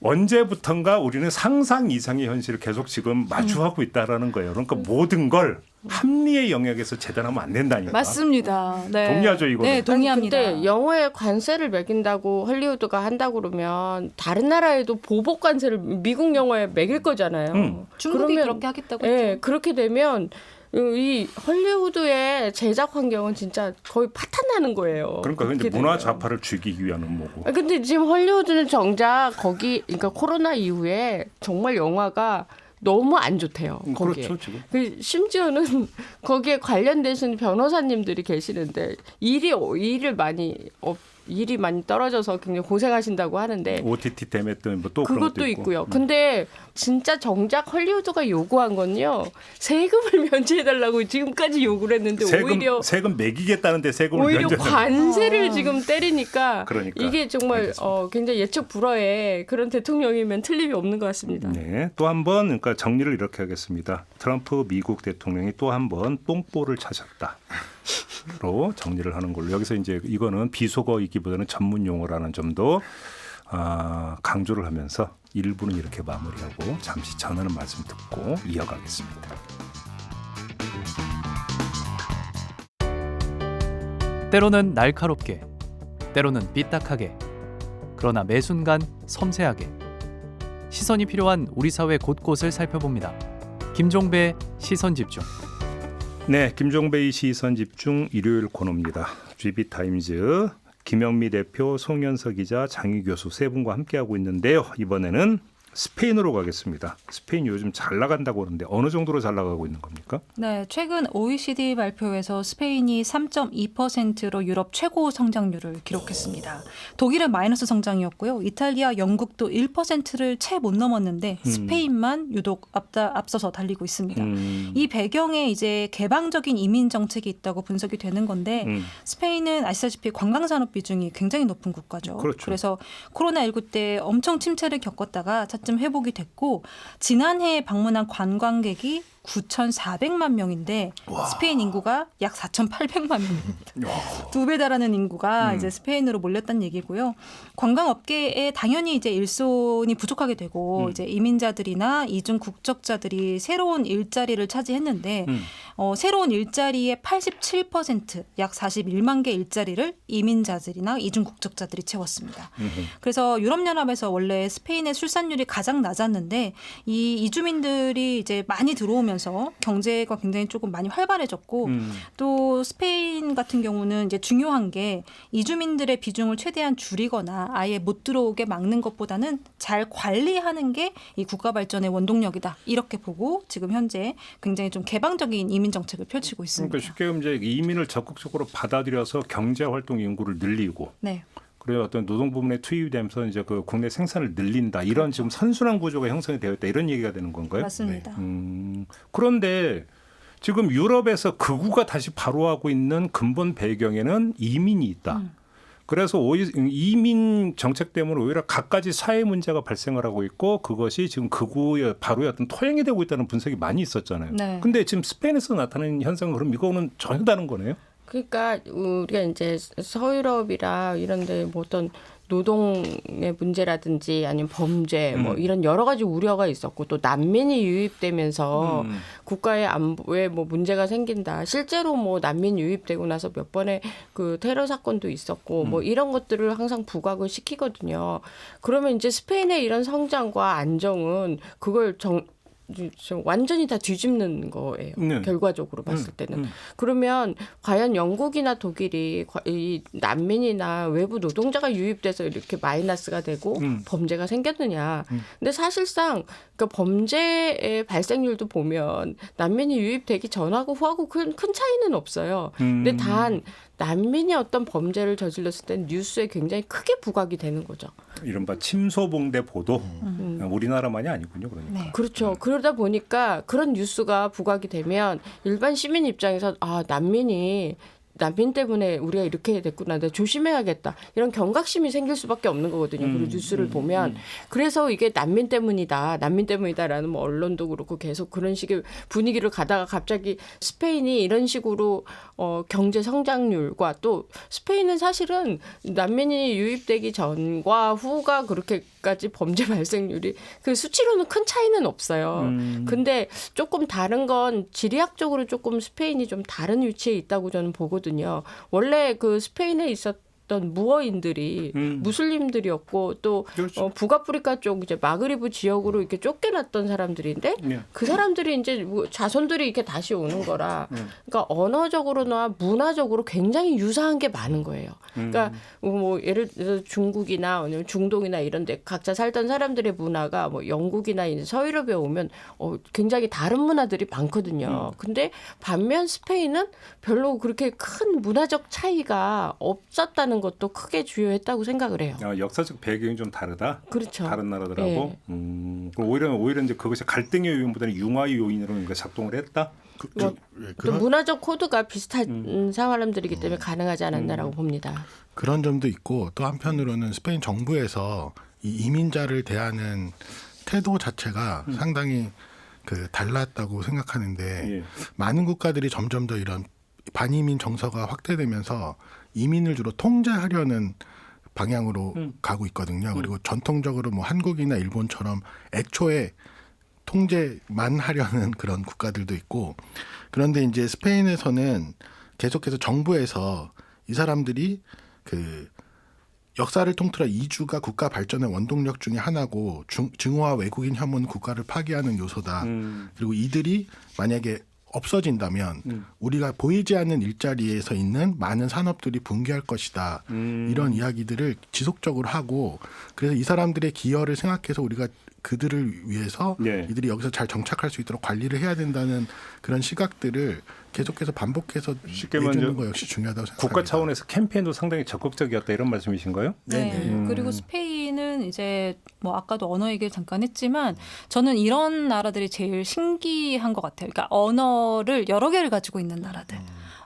언제부턴가 우리는 상상 이상의 현실을 계속 지금 마주하고 있다라는 거예요. 그러니까 모든 걸 합리의 영역에서 재단하면 안 된다니까. 맞습니다. 네. 동의하죠, 이거는? 네, 동의합니다. 근데 영어에 관세를 매긴다고 헐리우드가 한다고 그러면 다른 나라에도 보복 관세를 미국 영어에 매길 거잖아요. 중국이 그러면, 그렇게 하겠다고 예, 했죠. 그렇게 되면 이 헐리우드의 제작 환경은 진짜 거의 파탄나는 거예요. 그러니까 근데 그렇게 문화 되면. 좌파를 죽이기 위한 음모고. 근데 지금 헐리우드는 정작 거기 그러니까 코로나 이후에 정말 영화가 너무 안 좋대요. 거기에. 그렇죠, 지금. 그 심지어는 거기에 관련되신 변호사님들이 계시는데 일을 많이 떨어져서 굉장히 고생하신다고 하는데 OTT 때문에 또또 그것도 있고요. 근데 진짜 정작 헐리우드가 요구한 건요. 세금을 면제해달라고 지금까지 요구를 했는데 세금 매기겠다는데 세금을 오히려 면제. 관세를 지금 때리니까 그러니까. 이게 정말 알겠습니다. 굉장히 예측 불허의 그런 대통령이면 틀림이 없는 것 같습니다. 네, 또 한 번 그러니까 정리를 이렇게 하겠습니다. 트럼프 미국 대통령이 또 한 번 똥볼을 찾았다. 로 정리를 하는 걸로 여기서 이제 이거는 비속어이기보다는 전문 용어라는 점도 강조를 하면서 1부는 이렇게 마무리하고 잠시 전하는 말씀 듣고 이어가겠습니다. 때로는 날카롭게, 때로는 삐딱하게, 그러나 매 순간 섬세하게 시선이 필요한 우리 사회 곳곳을 살펴봅니다. 김종배의 시선집중. 네, 김종배의 시선집중 일요일 코너입니다. GB타임즈 김영미 대표, 송현석 기자, 장희 교수 세 분과 함께하고 있는데요. 이번에는 스페인으로 가겠습니다. 스페인 요즘 잘 나간다고 하는데 어느 정도로 잘 나가고 있는 겁니까? 네, 최근 OECD 발표에서 스페인이 3.2%로 유럽 최고 성장률을 기록했습니다. 독일은 마이너스 성장이었고요. 이탈리아, 영국도 1%를 채 못 넘었는데 스페인만 유독 앞서서 달리고 있습니다. 이 배경에 이제 개방적인 이민 정책이 있다고 분석이 되는 건데 스페인은 아시다시피 관광 산업 비중이 굉장히 높은 국가죠. 그렇죠. 그래서 코로나19 때 엄청 침체를 겪었다가 차츰 회복이 됐고 지난해에 방문한 관광객이 9,400만 명인데 스페인 인구가 약 4,800만 명입니다. 2배 달하는 인구가 이제 스페인으로 몰렸다는 얘기고요. 관광업계에 당연히 이제 일손이 부족하게 되고 이제 이민자들이나 이중 국적자들이 새로운 일자리를 차지했는데 새로운 일자리의 87%, 약 41만 개 일자리를 이민자들이나 이중 국적자들이 채웠습니다. 그래서 유럽연합에서 원래 스페인의 출산율이 가장 낮았는데 이 이주민들이 이제 많이 들어오면서 경제가 굉장히 조금 많이 활발해졌고 또 스페인 같은 경우는 이제 중요한 게 이주민들의 비중을 최대한 줄이거나 아예 못 들어오게 막는 것보다는 잘 관리하는 게 이 국가 발전의 원동력이다. 이렇게 보고 지금 현재 굉장히 좀 개방적인 이민 정책을 펼치고 있습니다. 그러니까 쉽게 이제 이민을 적극적으로 받아들여서 경제 활동 인구를 늘리고 네. 그리고 어떤 노동 부문에 투입되면서 이제 그 국내 생산을 늘린다. 이런 지금 선순환 구조가 형성이 되어 있다. 이런 얘기가 되는 건가요? 맞습니다. 그런데 지금 유럽에서 극우가 다시 발호하고 있는 근본 배경에는 이민이 있다. 그래서 오히려 이민 정책 때문에 오히려 갖가지 사회 문제가 발생을 하고 있고 그것이 지금 극우의 발호의 어떤 토양이 되고 있다는 분석이 많이 있었잖아요. 네. 근데 지금 스페인에서 나타나는 현상은 그럼 이거는 전혀 다른 거네요. 그러니까 우리가 이제 서유럽이라 이런데 뭐 어떤 노동의 문제라든지 아니면 범죄 뭐 이런 여러 가지 우려가 있었고 또 난민이 유입되면서 국가의 안보에 뭐 문제가 생긴다. 실제로 뭐 난민 유입되고 나서 몇 번의 그 테러 사건도 있었고 뭐 이런 것들을 항상 부각을 시키거든요. 그러면 이제 스페인의 이런 성장과 안정은 그걸 완전히 다 뒤집는 거예요. 네. 결과적으로 봤을 때는. 그러면 과연 영국이나 독일이 이 난민이나 외부 노동자가 유입돼서 이렇게 마이너스가 되고 범죄가 생겼느냐. 근데 사실상 그러니까 범죄의 발생률도 보면 난민이 유입되기 전하고 후하고 큰 차이는 없어요. 근데 단 난민이 어떤 범죄를 저질렀을 때 뉴스에 굉장히 크게 부각이 되는 거죠. 이른바 침소봉대 보도 우리나라만이 아니군요. 그러니까. 네. 그렇죠. 그러다 보니까 그런 뉴스가 부각이 되면 일반 시민 입장에서 아 난민 때문에 우리가 이렇게 됐구나. 내가 조심해야겠다. 이런 경각심이 생길 수밖에 없는 거거든요. 그 뉴스를 보면. 그래서 이게 난민 때문이다라는 뭐 언론도 그렇고 계속 그런 식의 분위기를 가다가 갑자기 스페인이 이런 식으로 경제 성장률과 또 스페인은 사실은 난민이 유입되기 전과 후가 그렇게까지 범죄 발생률이 그 수치로는 큰 차이는 없어요. 근데 조금 다른 건 지리학적으로 조금 스페인이 좀 다른 위치에 있다고 저는 보거든요. 원래 그 스페인에 있었던 무어인들이 무슬림들이었고 또 그렇죠. 북아프리카 쪽 이제 마그리브 지역으로 이렇게 쫓겨났던 사람들인데 네. 그 사람들이 이제 자손들이 이렇게 다시 오는 거라 그러니까 언어적으로나 문화적으로 굉장히 유사한 게 많은 거예요. 그러니까 뭐 예를 들어서 중국이나 아니면 중동이나 이런 데 각자 살던 사람들의 문화가 뭐 영국이나 이제 서유럽에 오면 굉장히 다른 문화들이 많거든요. 근데 반면 스페인은 별로 그렇게 큰 문화적 차이가 없었다는 것도 크게 주요했다고 생각을 해요. 역사적 배경이 좀 다르다. 그렇죠. 다른 나라들하고. 예. 그럼 오히려 이제 그것이 갈등의 요인보다는 융화의 요인으로 작동을 했다. 또 문화적 코드가 비슷한 사람들이기 때문에 가능하지 않았나라고 봅니다. 그런 점도 있고 또 한편으로는 스페인 정부에서 이 이민자를 대하는 태도 자체가 상당히 그 달랐다고 생각하는데 예. 많은 국가들이 점점 더 이런 반이민 정서가 확대되면서 이민을 주로 통제하려는 방향으로 가고 있거든요. 그리고 전통적으로 뭐 한국이나 일본처럼 애초에 통제만 하려는 그런 국가들도 있고 그런데 이제 스페인에서는 계속해서 정부에서 이 사람들이 그 역사를 통틀어 이주가 국가 발전의 원동력 중에 하나고 증오와 외국인 혐오는 국가를 파괴하는 요소다. 그리고 이들이 만약에 없어진다면 우리가 보이지 않는 일자리에서 있는 많은 산업들이 붕괴할 것이다. 이런 이야기들을 지속적으로 하고 그래서 이 사람들의 기여를 생각해서 우리가 그들을 위해서 네. 이들이 여기서 잘 정착할 수 있도록 관리를 해야 된다는 그런 시각들을 계속해서 반복해서 쉽게 내주는 말하면 거 역시 중요하다고 생각합니다. 국가 차원에서 캠페인도 상당히 적극적이었다 이런 말씀이신가요? 네. 그리고 스페인은 이제 뭐 아까도 언어 얘기를 잠깐 했지만 저는 이런 나라들이 제일 신기한 것 같아요. 그러니까 언어를 여러 개를 가지고 있는 나라들.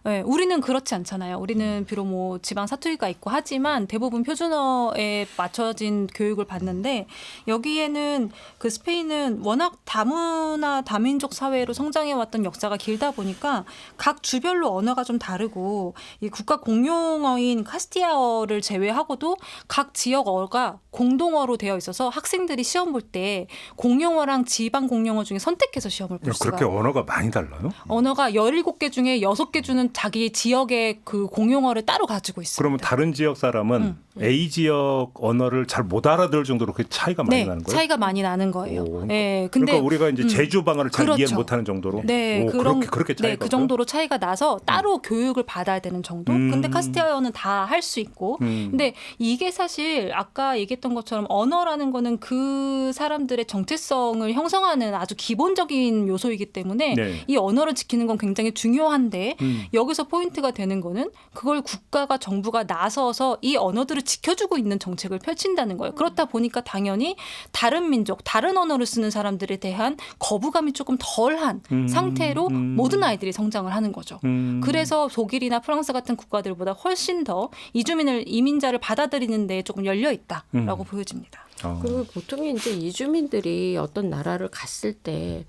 네, 우리는 그렇지 않잖아요. 우리는 비록 뭐 지방 사투리가 있고 하지만 대부분 표준어에 맞춰진 교육을 받는데 여기에는 그 스페인은 워낙 다문화 다민족 사회로 성장해왔던 역사가 길다 보니까 각 주별로 언어가 좀 다르고 이 국가 공용어인 카스티아어를 제외하고도 각 지역어가 공동어로 되어 있어서 학생들이 시험 볼 때 공용어랑 지방 공용어 중에 선택해서 시험을 볼 수가 그렇게 언어가 많이 달라요? 언어가 17개 중에 6개 주는 자기 지역의 그 공용어를 따로 가지고 있습니다. 그러면 다른 지역 사람은 A 지역 언어를 잘 못 알아들 정도로 그 차이가 많이 네, 나는 거예요? 차이가 많이 나는 거예요. 오, 네, 근데 그러니까 우리가 이제 제주 방언을 잘 그렇죠. 이해 못하는 정도로. 네, 오, 그렇게 차이가 네, 그 정도로 차이가 나서 따로 교육을 받아야 되는 정도. 근데 카스티아어는 다 할 수 있고. 근데 이게 사실 아까 얘기했던 것처럼 언어라는 거는 그 사람들의 정체성을 형성하는 아주 기본적인 요소이기 때문에 네. 이 언어를 지키는 건 굉장히 중요한데 여기서 포인트가 되는 거는 그걸 국가가 정부가 나서서 이 언어들을 지켜주고 있는 정책을 펼친다는 거예요. 그렇다 보니까 당연히 다른 민족, 다른 언어를 쓰는 사람들에 대한 거부감이 조금 덜한 상태로 모든 아이들이 성장을 하는 거죠. 그래서 독일이나 프랑스 같은 국가들보다 훨씬 더 이민자를 받아들이는 데 조금 열려 있다라고 보여집니다. 그리고 보통 이제 이주민들이 어떤 나라를 갔을 때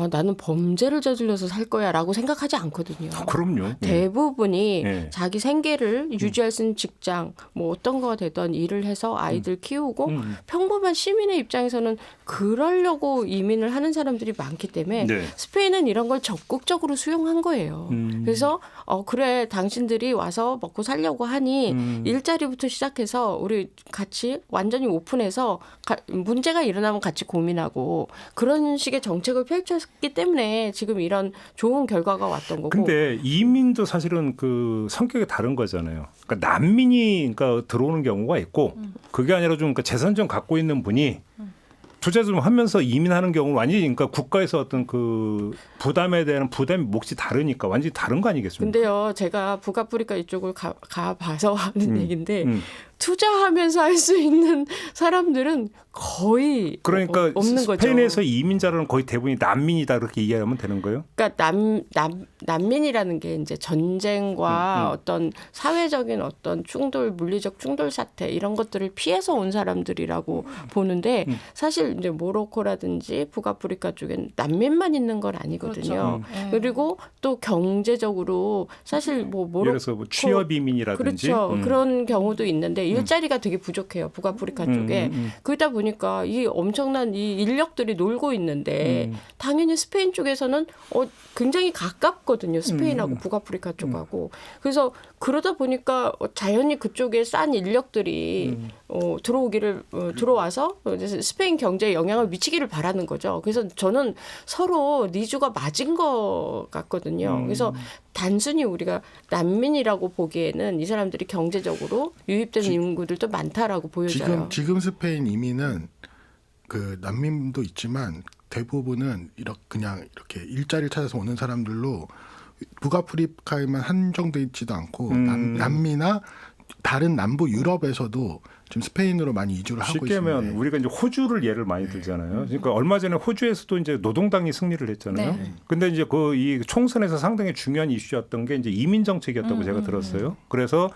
나는 범죄를 저질러서 살 거야라고 생각하지 않거든요. 그럼요. 대부분이 예. 자기 생계를 유지할 수 있는 직장, 뭐 어떤 거가 되던 일을 해서 아이들 키우고 평범한 시민의 입장에서는 그러려고 이민을 하는 사람들이 많기 때문에 네. 스페인은 이런 걸 적극적으로 수용한 거예요. 그래서 그래 당신들이 와서 먹고 살려고 하니 일자리부터 시작해서 우리 같이 완전히 오픈해서 문제가 일어나면 같이 고민하고 그런 식의 정책을 펼쳤기 때문에 지금 이런 좋은 결과가 왔던 거고. 근데 이민도 사실은 그 성격이 다른 거잖아요. 그러니까 난민이 그러니까 들어오는 경우가 있고 그게 아니라 좀 그러니까 재산 좀 갖고 있는 분이 투자 좀 하면서 이민하는 경우는 완전히 그러니까 국가에서 어떤 그 부담에 대한 부담이 몫이 다르니까 완전히 다른 거 아니겠습니까? 근데요, 제가 북아프리카 이쪽을 가봐서 하는 얘기인데 투자하면서 할 수 있는 사람들은 거의 그러니까 없는 거죠. 스페인에서 이민자들은 거의 대부분이 난민이다 그렇게 이해하면 되는 거예요? 그러니까 난민이라는 게 이제 전쟁과 어떤 사회적인 어떤 충돌, 물리적 충돌 사태 이런 것들을 피해서 온 사람들이라고 보는데 사실 이제 모로코라든지 북아프리카 쪽엔 난민만 있는 건 아니거든요. 그렇죠. 그리고 또 경제적으로 사실 뭐 예를 모로코 들어서 뭐 취업 이민이라든지 그렇죠. 그런 경우도 있는데 일자리가 되게 부족해요. 북아프리카 쪽에. 그러다 보니까 이 엄청난 이 인력들이 놀고 있는데 당연히 스페인 쪽에서는 굉장히 가깝거든요. 스페인하고 북아프리카 쪽하고. 그래서 그러다 보니까 자연히 그쪽에 싼 인력들이 들어와서 스페인 경제에 영향을 미치기를 바라는 거죠. 그래서 저는 서로 니즈가 맞은 것 같거든요. 그래서 단순히 우리가 난민이라고 보기에는 이 사람들이 경제적으로 유입되는 인구들도 많다라고 보여져요. 지금 스페인 이민은 그 난민도 있지만 대부분은 그냥 이렇게 일자리를 찾아서 오는 사람들로 북아프리카에만 한정돼 있지도 않고 남미나 다른 남부 유럽에서도 지금 스페인으로 많이 이주를 하고 쉽게 하면 있습니다. 우리가 이제 호주를 예를 많이 들잖아요. 그러니까 얼마 전에 호주에서도 이제 노동당이 승리를 했잖아요. 네. 근데 이제 그 이 총선에서 상당히 중요한 이슈였던 게 이제 이민 정책이었다고 제가 들었어요. 그래서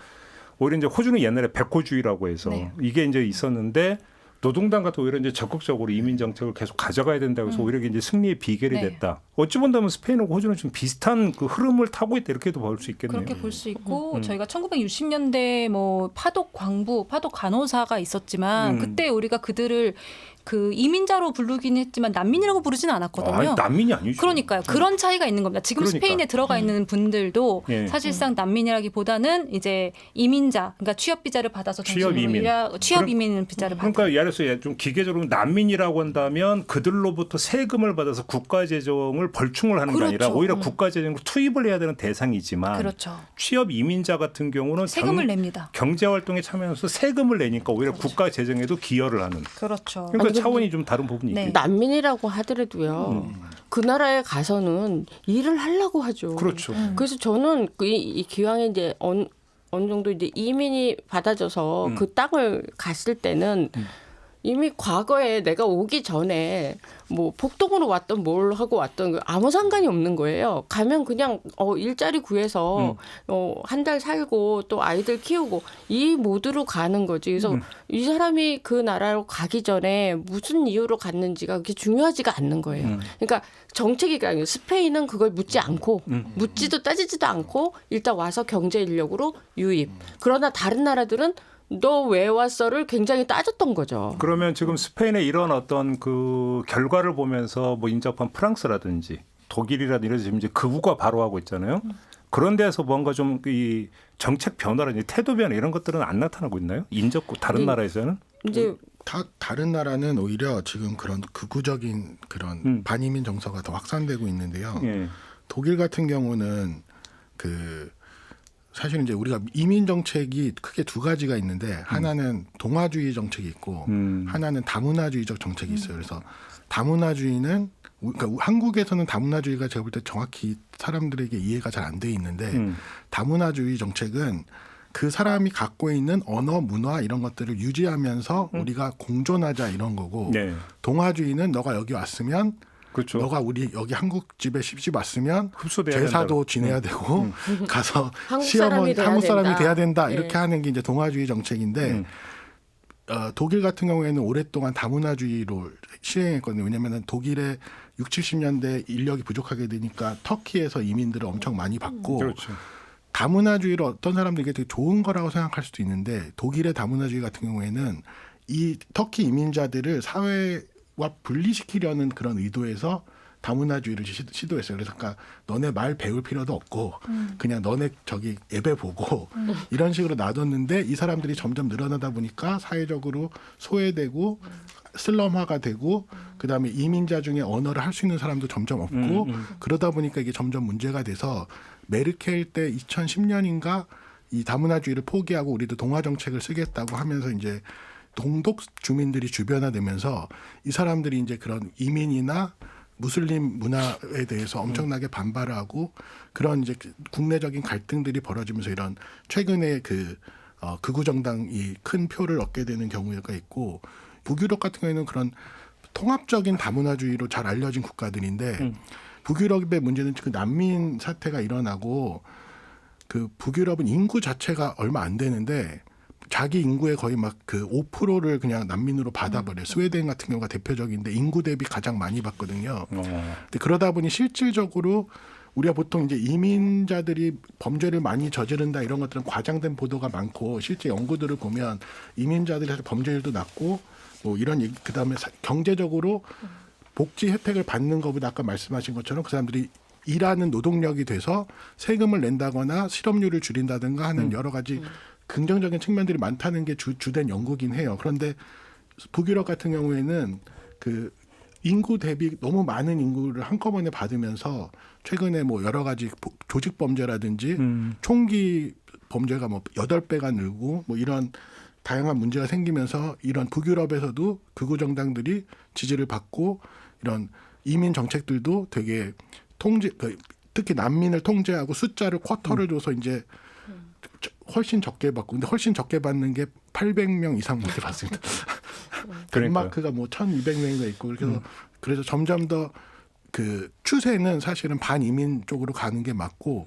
오히려 이제 호주는 옛날에 백호주의라고 해서 네. 이게 이제 있었는데 노동당 같은 오히려 이제 적극적으로 이민 정책을 계속 가져가야 된다고 해서 오히려 이제 승리의 비결이 네. 됐다. 어찌 본다면 스페인하고 호주는 좀 비슷한 그 흐름을 타고 있다 이렇게도 볼 수 있겠네요. 그렇게 볼 수 있고 저희가 1960년대 뭐 파독 광부, 파독 간호사가 있었지만 그때 우리가 그들을 그 이민자로 부르긴 했지만 난민이라고 부르지는 않았거든요. 아니, 난민이 아니죠. 그러니까요. 그런 차이가 있는 겁니다. 지금 그러니까. 스페인에 들어가 있는 분들도 예. 사실상 난민이라기보다는 이제 이민자, 그러니까 취업 비자를 받아서 취업 이민. 취업 이민 비자를 받는. 그러니까 예를 들어서 좀 기계적으로 난민이라고 한다면 그들로부터 세금을 받아서 국가 재정을 벌충을 하는 게 그렇죠. 아니라 오히려 국가 재정을 투입을 해야 되는 대상이지만 그렇죠. 취업 이민자 같은 경우는 세금을 냅니다. 경제 활동에 참여하면서 세금을 내니까 오히려 국가 재정에도 기여를 하는. 그렇죠. 그러니까 차원이 좀 다른 부분이 네. 있겠죠. 난민이라고 하더라도요. 그 나라에 가서는 일을 하려고 하죠. 그렇죠. 그래서 저는 이 기왕에 이제 어느 정도 이제 이민이 받아져서 그 땅을 갔을 때는 이미 과거에 내가 오기 전에 뭐 폭동으로 왔던 뭘 하고 왔던 아무 상관이 없는 거예요. 가면 그냥 일자리 구해서 한 달 살고 또 아이들 키우고 이 모드로 가는 거지. 그래서 이 사람이 그 나라로 가기 전에 무슨 이유로 갔는지가 그게 중요하지가 않는 거예요. 그러니까 정책이 아니고 스페인은 그걸 묻지 않고 묻지도 따지지도 않고 일단 와서 경제 인력으로 유입. 그러나 다른 나라들은 너 왜 왔어를 굉장히 따졌던 거죠. 그러면 지금 스페인의 이런 어떤 그 결과를 보면서 뭐 인접한 프랑스라든지 독일이라든지 이런 지금 이제 극우가 바로 하고 있잖아요. 그런 데서 뭔가 좀 이 정책 변화라든지 태도 변화 이런 것들은 안 나타나고 있나요? 인접고 다른 나라에서는? 이제 다른 나라는 오히려 지금 그런 극우적인 그런 반이민 정서가 더 확산되고 있는데요. 예. 독일 같은 경우는 사실 이제 우리가 이민 정책이 크게 두 가지가 있는데 하나는 동아주의 정책이 있고 하나는 다문화주의적 정책이 있어요. 그래서 다문화주의는 그러니까 한국에서는 다문화주의가 제가 볼 때 정확히 사람들에게 이해가 잘 안 돼 있는데 다문화주의 정책은 그 사람이 갖고 있는 언어, 문화 이런 것들을 유지하면서 우리가 공존하자 이런 거고 네. 동아주의는 너가 여기 왔으면 그렇죠. 너가 우리 여기 한국 집에 시집 왔으면 흡수돼야 제사도 된다고. 지내야 되고 가서 한국 시험은 사람이 돼야 한국 사람이 된다. 돼야 된다 네. 이렇게 하는 게 이제 동아주의 정책인데 독일 같은 경우에는 오랫동안 다문화주의로 시행했거든요. 왜냐하면 독일의 6, 70년대 인력이 부족하게 되니까 터키에서 이민들을 엄청 많이 받고 그렇죠. 다문화주의를 어떤 사람들이 이게 되게 좋은 거라고 생각할 수도 있는데 독일의 다문화주의 같은 경우에는 이 터키 이민자들을 사회와 분리시키려는 그런 의도에서 다문화주의를 시도했어요. 그래서 그러니까 너네 말 배울 필요도 없고 그냥 너네 저기 예배 보고 이런 식으로 놔뒀는데 이 사람들이 점점 늘어나다 보니까 사회적으로 소외되고 슬럼화가 되고 그다음에 이민자 중에 언어를 할 수 있는 사람도 점점 없고 그러다 보니까 이게 점점 문제가 돼서 메르켈 때 2010년인가 이 다문화주의를 포기하고 우리도 동화 정책을 쓰겠다고 하면서 이제 동독 주민들이 주변화되면서 이 사람들이 이제 그런 이민이나 무슬림 문화에 대해서 엄청나게 반발을 하고 그런 이제 국내적인 갈등들이 벌어지면서 이런 최근에 그 극우 정당이 큰 표를 얻게 되는 경우가 있고 북유럽 같은 경우에는 그런 통합적인 다문화주의로 잘 알려진 국가들인데 북유럽의 문제는 그 난민 사태가 일어나고 그 북유럽은 인구 자체가 얼마 안 되는데 자기 인구의 거의 막 그 5%를 그냥 난민으로 받아버려요. 스웨덴 같은 경우가 대표적인데 인구 대비 가장 많이 받거든요. 근데 그러다 보니 실질적으로 우리가 보통 이제 이민자들이 범죄를 많이 저지른다 이런 것들은 과장된 보도가 많고 실제 연구들을 보면 이민자들이 사실 범죄율도 낮고 뭐 이런 얘기 그다음에 경제적으로 복지 혜택을 받는 것보다 아까 말씀하신 것처럼 그 사람들이 일하는 노동력이 돼서 세금을 낸다거나 실업률을 줄인다든가 하는 여러 가지 긍정적인 측면들이 많다는 게 주된 연구긴 해요. 그런데 북유럽 같은 경우에는 그 인구 대비 너무 많은 인구를 한꺼번에 받으면서 최근에 뭐 여러 가지 조직 범죄라든지 총기 범죄가 뭐 8배가 늘고 뭐 이런 다양한 문제가 생기면서 이런 북유럽에서도 극우 정당들이 지지를 받고 이런 이민 정책들도 되게 특히 난민을 통제하고 숫자를 쿼터를 줘서 이제 훨씬 적게 받고 근데 훨씬 적게 받는 게 800명 이상 못 받습니다. 덴마크가 뭐 1,200명인가 있고 그래서 점점 더 그 추세는 사실은 반이민 쪽으로 가는 게 맞고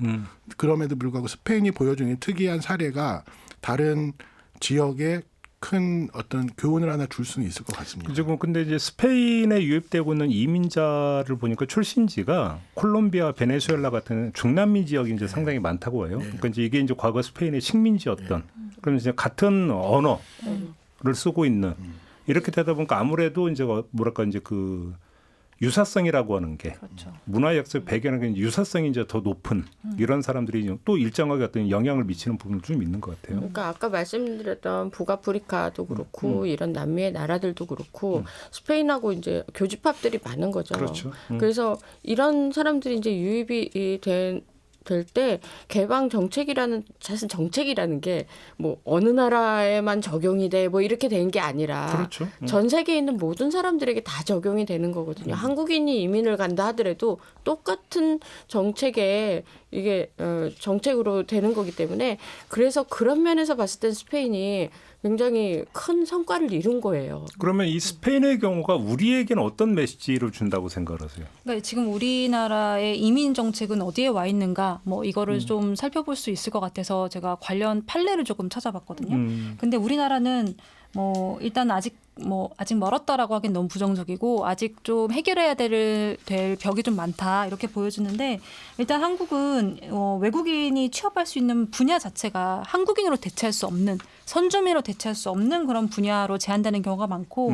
그럼에도 불구하고 스페인이 보여주는 특이한 사례가 다른 지역에 큰 어떤 교훈을 하나 줄 수는 있을 것 같습니다. 지금 근데 이제 스페인에 유입되고 있는 이민자를 보니까 출신지가 콜롬비아, 베네수엘라 같은 중남미 지역이 이제 상당히 많다고 해요. 그러니까 이제 이게 이제 과거 스페인의 식민지였던. 그러면 이제 같은 언어를 쓰고 있는 이렇게 되다 보니까 아무래도 이제 뭐랄까 이제 그 유사성이라고 하는 게 그렇죠. 문화역사 배경에 유사성이 이제 더 높은 이런 사람들이 또 일정하게 어떤 영향을 미치는 부분도 좀 있는 것 같아요. 그러니까 아까 말씀드렸던 북아프리카도 그렇고 이런 남미의 나라들도 그렇고 스페인하고 이제 교집합들이 많은 거죠. 그렇죠. 그래서 이런 사람들이 이제 유입이 될 때 개방 정책이라는 사실 정책이라는 게 뭐 어느 나라에만 적용이 돼 뭐 이렇게 된 게 아니라 그렇죠. 전 세계에 있는 모든 사람들에게 다 적용이 되는 거거든요. 한국인이 이민을 간다 하더라도 똑같은 정책에 이게 정책으로 되는 거기 때문에 그래서 그런 면에서 봤을 땐 스페인이 굉장히 큰 성과를 이룬 거예요. 그러면 이 스페인의 경우가 우리에게는 어떤 메시지를 준다고 생각을 하세요? 그러니까 지금 우리나라의 이민 정책은 어디에 와 있는가 뭐 이거를 좀 살펴볼 수 있을 것 같아서 제가 관련 판례를 조금 찾아봤거든요. 근데 우리나라는 뭐 일단 아직 멀었다라고 하긴 너무 부정적이고 아직 좀 해결해야 될 벽이 좀 많다 이렇게 보여주는데 일단 한국은 외국인이 취업할 수 있는 분야 자체가 한국인으로 대체할 수 없는 선주민으로 대체할 수 없는 그런 분야로 제한되는 경우가 많고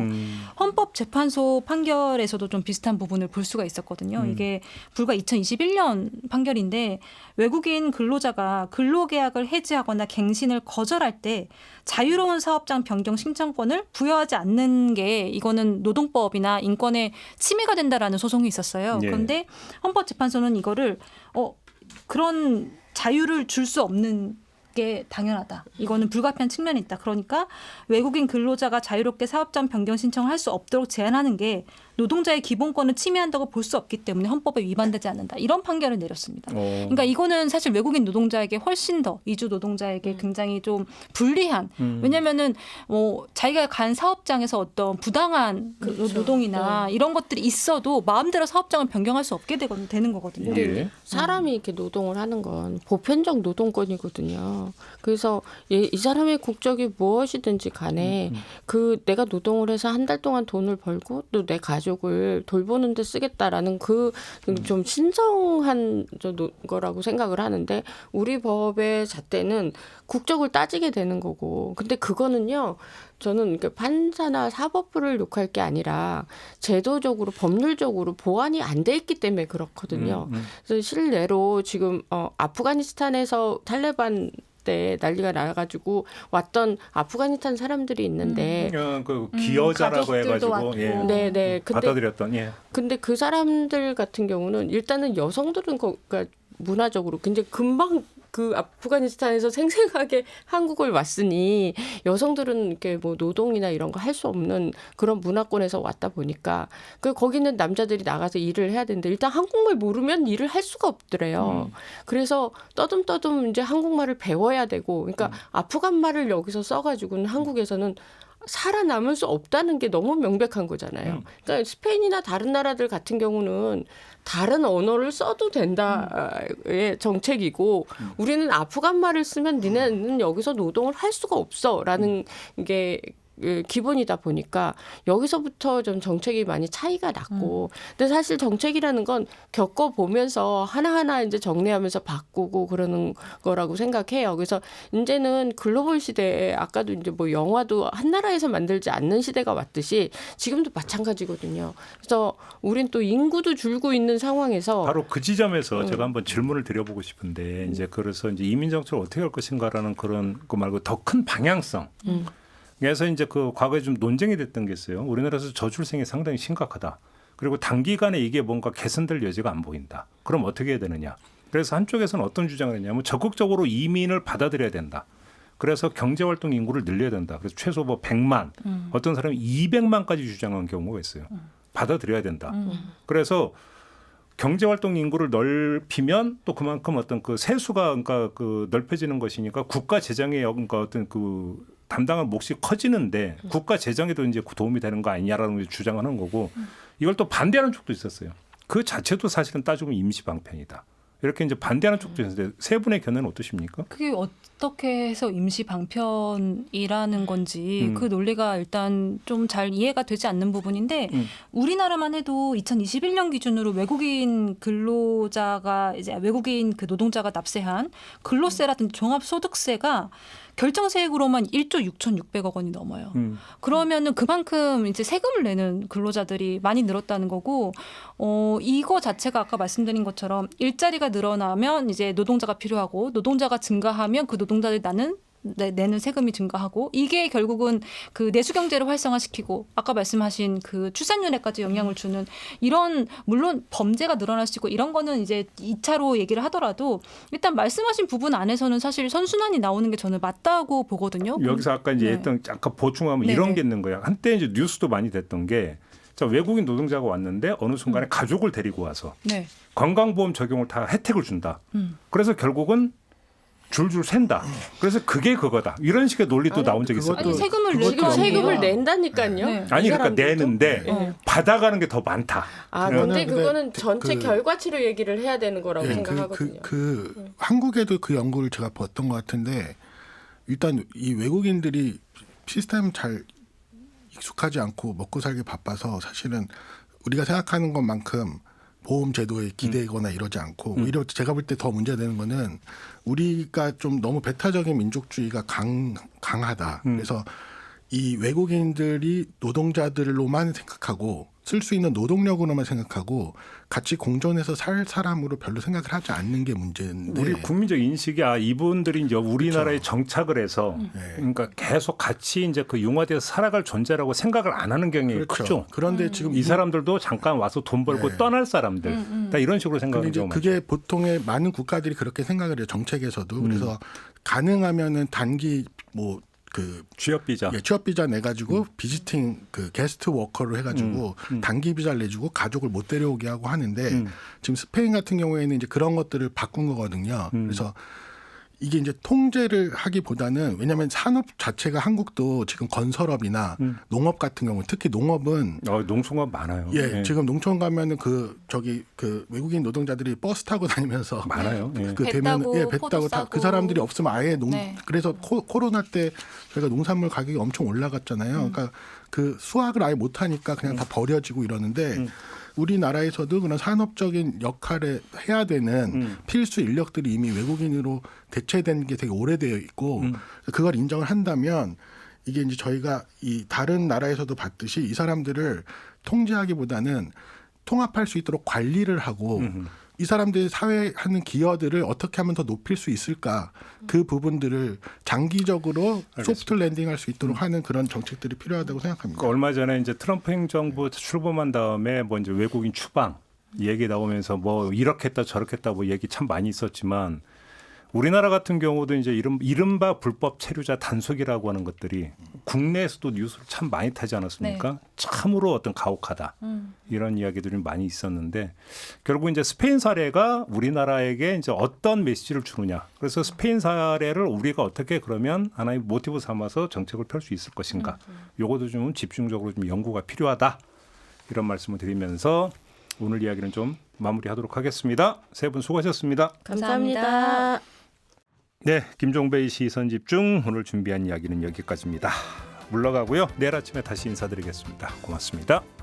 헌법재판소 판결에서도 좀 비슷한 부분을 볼 수가 있었거든요. 이게 불과 2021년 판결인데 외국인 근로자가 근로계약을 해지하거나 갱신을 거절할 때 자유로운 사업장 변경 신청권을 부여하지 않는 게 이거는 노동법이나 인권의 침해가 된다라는 소송이 있었어요. 예. 그런데 헌법재판소는 이거를 그런 자유를 줄 수 없는 게 당연하다. 이거는 불가피한 측면이 있다. 그러니까 외국인 근로자가 자유롭게 사업장 변경 신청을 할 수 없도록 제한하는 게 노동자의 기본권을 침해한다고 볼 수 없기 때문에 헌법에 위반되지 않는다. 이런 판결을 내렸습니다. 그러니까 이거는 사실 외국인 노동자에게 훨씬 더 이주 노동자에게 굉장히 좀 불리한 왜냐면은 자기가 간 사업장에서 어떤 부당한 그 그렇죠. 노동이나 이런 것들이 있어도 마음대로 사업장을 변경할 수 없게 되는 거거든요. 예. 사람이 이렇게 노동을 하는 건 보편적 노동권이거든요. 그래서 이 사람의 국적이 무엇이든지 간에 그 내가 노동을 해서 한 달 동안 돈을 벌고 또 내 가족을 돌보는 데 쓰겠다라는 그 좀 신성한 거라고 생각을 하는데 우리 법의 잣대는 국적을 따지게 되는 거고 근데 그거는요. 저는 판사나 사법부를 욕할 게 아니라 제도적으로 법률적으로 보완이 안 돼 있기 때문에 그렇거든요. 그래서 실례로 지금 아프가니스탄에서 탈레반 때 난리가 나가지고 왔던 아프가니스탄 사람들이 있는데 그 기여자라고 가족들도 해가지고 왔고. 예. 네네 받아들였던 예. 근데 그 사람들 같은 경우는 일단은 여성들은 그러니까 문화적으로 굉장히 금방 그 아프가니스탄에서 생생하게 한국을 왔으니 여성들은 이렇게 뭐 노동이나 이런 거 할 수 없는 그런 문화권에서 왔다 보니까 그 거기는 남자들이 나가서 일을 해야 되는데 일단 한국말 모르면 일을 할 수가 없더래요. 그래서 떠듬떠듬 이제 한국말을 배워야 되고 그러니까 아프간 말을 여기서 써가지고는 한국에서는 살아남을 수 없다는 게 너무 명백한 거잖아요. 그러니까 스페인이나 다른 나라들 같은 경우는 다른 언어를 써도 된다의 정책이고 우리는 아프간 말을 쓰면 니네는 여기서 노동을 할 수가 없어라는 게 기본이다 보니까 여기서부터 좀 정책이 많이 차이가 났고 근데 사실 정책이라는 건 겪어보면서 하나하나 이제 정리하면서 바꾸고 그러는 거라고 생각해요. 그래서 이제는 글로벌 시대에 아까도 이제 뭐 영화도 한 나라에서 만들지 않는 시대가 왔듯이 지금도 마찬가지거든요. 그래서 우린 또 인구도 줄고 있는 상황에서 바로 그 지점에서 제가 한번 질문을 드려보고 싶은데 이제 그래서 이제 이민 정책을 어떻게 할 것인가라는 그런 거 말고 더 큰 방향성. 그래서 이제 그 과거에 좀 논쟁이 됐던 게 있어요. 우리나라에서 저출생이 상당히 심각하다. 그리고 단기간에 이게 뭔가 개선될 여지가 안 보인다. 그럼 어떻게 해야 되느냐. 그래서 한쪽에서는 어떤 주장을 했냐면 적극적으로 이민을 받아들여야 된다. 그래서 경제활동 인구를 늘려야 된다. 그래서 최소 뭐 100만, 어떤 사람이 200만까지 주장한 경우가 있어요. 받아들여야 된다. 그래서 경제활동 인구를 넓히면 또 그만큼 어떤 그 세수가 그러니까 그 넓혀지는 것이니까 국가 재정의 그러니까 어떤 그 담당한 몫이 커지는데 국가 재정에도 이제 도움이 되는 거 아니냐라는 주장하는 거고 이걸 또 반대하는 쪽도 있었어요. 그 자체도 사실은 따지면 임시 방편이다. 이렇게 이제 반대하는 쪽도 있는데 세 분의 견해는 어떠십니까? 그게 어떻게 해서 임시 방편이라는 건지 그 논리가 일단 좀 잘 이해가 되지 않는 부분인데 우리나라만 해도 2021년 기준으로 외국인 근로자가 이제 외국인 그 노동자가 납세한 근로세라든지 종합소득세가 결정세액으로만 1조 6,600억 원이 넘어요. 그러면은 그만큼 이제 세금을 내는 근로자들이 많이 늘었다는 거고, 이거 자체가 아까 말씀드린 것처럼 일자리가 늘어나면 이제 노동자가 필요하고 노동자가 증가하면 그 노동자들이 내는 세금이 증가하고 이게 결국은 그 내수 경제를 활성화시키고 아까 말씀하신 그 출산율에까지 영향을 주는 이런 물론 범죄가 늘어날 수 있고 이런 거는 이제 2차로 얘기를 하더라도 일단 말씀하신 부분 안에서는 사실 선순환이 나오는 게 저는 맞다고 보거든요. 여기서 아까 이제 네. 했던 아까 보충하면 네네. 이런 게 있는 거야. 한때 이제 뉴스도 많이 됐던 게 자, 외국인 노동자가 왔는데 어느 순간에 가족을 데리고 와서 네. 건강보험 적용을 다 혜택을 준다. 그래서 결국은 줄줄 샌다. 그래서 그게 그거다. 이런 식의 논리도 아니, 나온 적이 있었거든요. 아니 세금을 지금 내고 세금을 낸다니까요. 네. 아니 이 그러니까 사람들도. 내는데 네. 받아가는 게 더 많다. 아 그거는 근데 근데 그거는 전체 그- 결과치로 얘기를 해야 되는 거라고 생각하거든요. 한국에도 그 연구를 제가 봤던 것 같은데 일단 이 외국인들이 시스템 잘 익숙하지 않고 먹고 살기 바빠서 사실은 우리가 생각하는 것만큼 보험 제도에 기대거나 이러지 않고 오히려 제가 볼 때 더 문제되는 거는 우리가 좀 너무 배타적인 민족주의가 강하다. 그래서 이 외국인들이 노동자들로만 생각하고 쓸 수 있는 노동력으로만 생각하고 같이 공존해서 살 사람으로 별로 생각을 하지 않는 게 문제인데 우리 국민적 인식이 이분들이 이제 우리나라에 그렇죠. 정착을 해서 그러니까 계속 같이 이제 그 융화돼서 살아갈 존재라고 생각을 안 하는 경향이 그렇죠. 크죠. 그런데 지금 이 사람들도 잠깐 와서 돈 벌고 네. 떠날 사람들 다 이런 식으로 근데 생각하는 이제 경우가 그게 보통의 많은 국가들이 그렇게 생각을 해요. 정책에서도. 그래서 가능하면은 단기 뭐 그 취업 비자. 예, 취업 비자 내 가지고 비지팅 그 게스트 워커로 해가지고 단기 비자를 내주고 가족을 못 데려오게 하고 하는데 지금 스페인 같은 경우에는 이제 그런 것들을 바꾼 거거든요. 그래서 이게 이제 통제를 하기보다는 왜냐하면 산업 자체가 한국도 지금 건설업이나 농업 같은 경우 특히 농업은 농촌가 많아요. 예, 지금 농촌 가면은 그 외국인 노동자들이 버스 타고 다니면서 많아요. 예. 그 배 되면 타고, 예, 배 포도 타고 그 싸고. 사람들이 없으면 아예 네. 그래서 코로나 때 저희가 농산물 가격이 엄청 올라갔잖아요. 그러니까 그 수확을 아예 못 하니까 그냥 다 버려지고 이러는데 우리나라에서도 그런 산업적인 역할을 해야 되는 필수 인력들이 이미 외국인으로 대체된 게 되게 오래되어 있고 그걸 인정을 한다면 이게 이제 저희가 이 다른 나라에서도 봤듯이 이 사람들을 통제하기보다는 통합할 수 있도록 관리를 하고 이 사람들이 사회에 하는 기여들을 어떻게 하면 더 높일 수 있을까 그 부분들을 장기적으로 소프트 랜딩할 수 있도록 하는 그런 정책들이 필요하다고 생각합니다. 그러니까 얼마 전에 이제 트럼프 행정부 출범한 다음에 뭐 이제 외국인 추방 얘기 나오면서 뭐 이렇게 했다 저렇게 했다 뭐 얘기 참 많이 있었지만 우리나라 같은 경우도 이제 이른바 불법 체류자 단속이라고 하는 것들이 국내에서도 뉴스를 참 많이 타지 않았습니까? 네. 참으로 어떤 가혹하다 이런 이야기들이 많이 있었는데 결국 이제 스페인 사례가 우리나라에게 이제 어떤 메시지를 주느냐. 그래서 스페인 사례를 우리가 어떻게 그러면 하나의 모티브 삼아서 정책을 펼 수 있을 것인가. 요것도 좀 집중적으로 좀 연구가 필요하다. 이런 말씀을 드리면서 오늘 이야기는 좀 마무리하도록 하겠습니다. 세 분 수고하셨습니다. 감사합니다. 네, 김종배의 시선집중 오늘 준비한 이야기는 여기까지입니다. 물러가고요. 내일 아침에 다시 인사드리겠습니다. 고맙습니다.